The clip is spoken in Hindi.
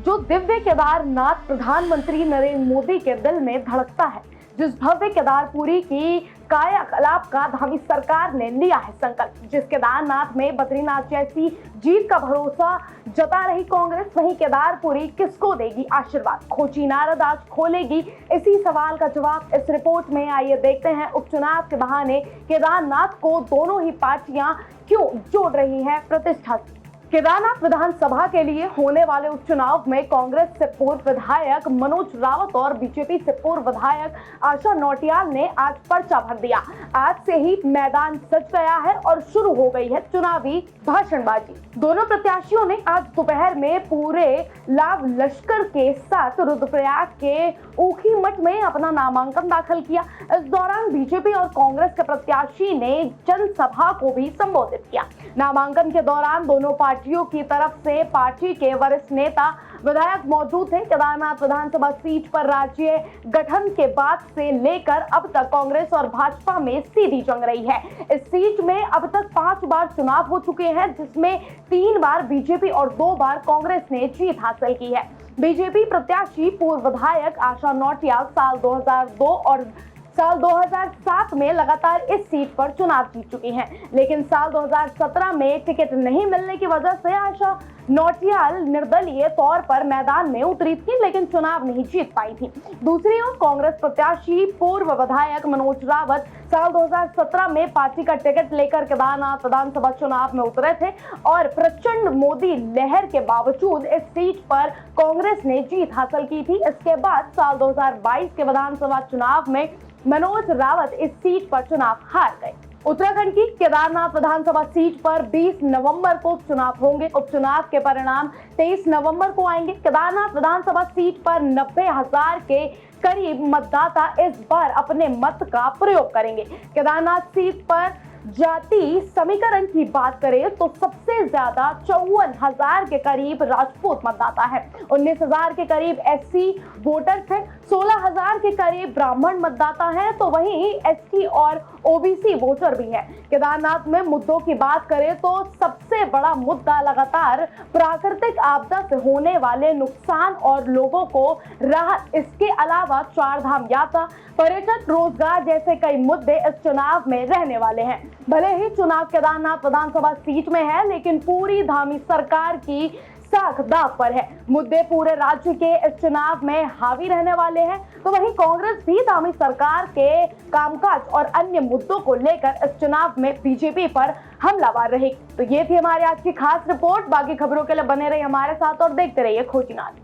जो दिव्य केदारनाथ प्रधानमंत्री नरेंद्र मोदी के दिल में धड़कता है, जिस भव्य केदारपुरी की कायाकल्प का धामी सरकार ने लिया है संकल्प, जिस केदारनाथ में बद्रीनाथ जैसी जीत का भरोसा जता रही कांग्रेस, वही केदारपुरी किसको देगी आशीर्वाद? खोची नारद आज खोलेगी इसी सवाल का जवाब इस रिपोर्ट में। आइए देखते हैं उपचुनाव के बहाने केदारनाथ को दोनों ही पार्टियां क्यों जोड़ रही है प्रतिष्ठा से। केदारनाथ विधानसभा के लिए होने वाले उपचुनाव में कांग्रेस से पूर्व विधायक मनोज रावत और बीजेपी से पूर्व विधायक आशा नौटियाल ने आज पर्चा भर दिया। आज से ही मैदान सज गया है और शुरू हो गई है चुनावी भाषणबाजी। दोनों प्रत्याशियों ने आज दोपहर में पूरे लाव लश्कर के साथ रुद्रप्रयाग के ऊखी मठ में अपना नामांकन दाखिल किया। इस दौरान बीजेपी और कांग्रेस के प्रत्याशी ने जनसभा को भी संबोधित किया। नामांकन के दौरान दोनों पार्टियों की तरफ से पार्टी के वरिष्ठ नेता विधायक मौजूद थे। केदारनाथ विधानसभा सीट पर राज्य गठन के बाद से लेकर अब तक कांग्रेस और भाजपा में सीधी जंग रही है। इस सीट में अब तक 5 बार चुनाव हो चुके हैं, जिसमें 3 बार बीजेपी और 2 बार कांग्रेस ने जीत हासिल की है। बीजेपी प्रत्याशी पूर्व विधायक आशा नौटियाल साल 2002 और साल 2007 में लगातार इस सीट पर चुनाव जीत चुकी हैं, लेकिन साल 2017 में टिकट नहीं मिलने की वजह से आशा नौटियाल निर्दलीय तौर पर मैदान में उतरी थी, लेकिन चुनाव नहीं जीत पाई थी। दूसरी ओर कांग्रेस प्रत्याशी पूर्व विधायक मनोज रावत साल 2017 में पार्टी का टिकट लेकर केदारनाथ विधानसभा चुनाव में उतरे थे और प्रचंड मोदी लहर के बावजूद इस सीट पर कांग्रेस ने जीत हासिल की थी। इसके बाद साल 2022 के विधानसभा चुनाव में मनोज रावत इस सीट पर चुनाव हार गए। उत्तराखंड की केदारनाथ विधानसभा सीट पर 20 नवंबर को उपचुनाव होंगे। उपचुनाव के परिणाम 23 नवंबर को आएंगे। केदारनाथ विधानसभा सीट पर 90,000 के करीब मतदाता इस बार अपने मत का प्रयोग करेंगे। केदारनाथ सीट पर जाति समीकरण की बात करें तो सबसे ज्यादा 54,000 के करीब राजपूत मतदाता है, 19,000 के करीब एससी वोटर्स हैं, 16,000 के करीब ब्राह्मण मतदाता हैं, तो वहीं एसटी और ओबीसी वोटर भी है। केदारनाथ में मुद्दों की बात करें तो सबसे बड़ा मुद्दा लगातार प्राकृतिक आपदा से होने वाले नुकसान और लोगों को राहत, इसके अलावा 4 धाम यात्रा, पर्यटन, रोजगार जैसे कई मुद्दे इस चुनाव में रहने वाले हैं। भले ही चुनाव केदारनाथ विधानसभा सीट में है, लेकिन पूरी धामी सरकार की साख दाव पर है। मुद्दे पूरे राज्य के इस चुनाव में हावी रहने वाले हैं, तो वहीं कांग्रेस भी धामी सरकार के कामकाज और अन्य मुद्दों को लेकर इस चुनाव में बीजेपी पर हमलावर रहेगी। तो ये थी हमारी आज की खास रिपोर्ट। बाकी खबरों के लिए बने रहिए हमारे साथ और देखते रहिए खोजी नाथ।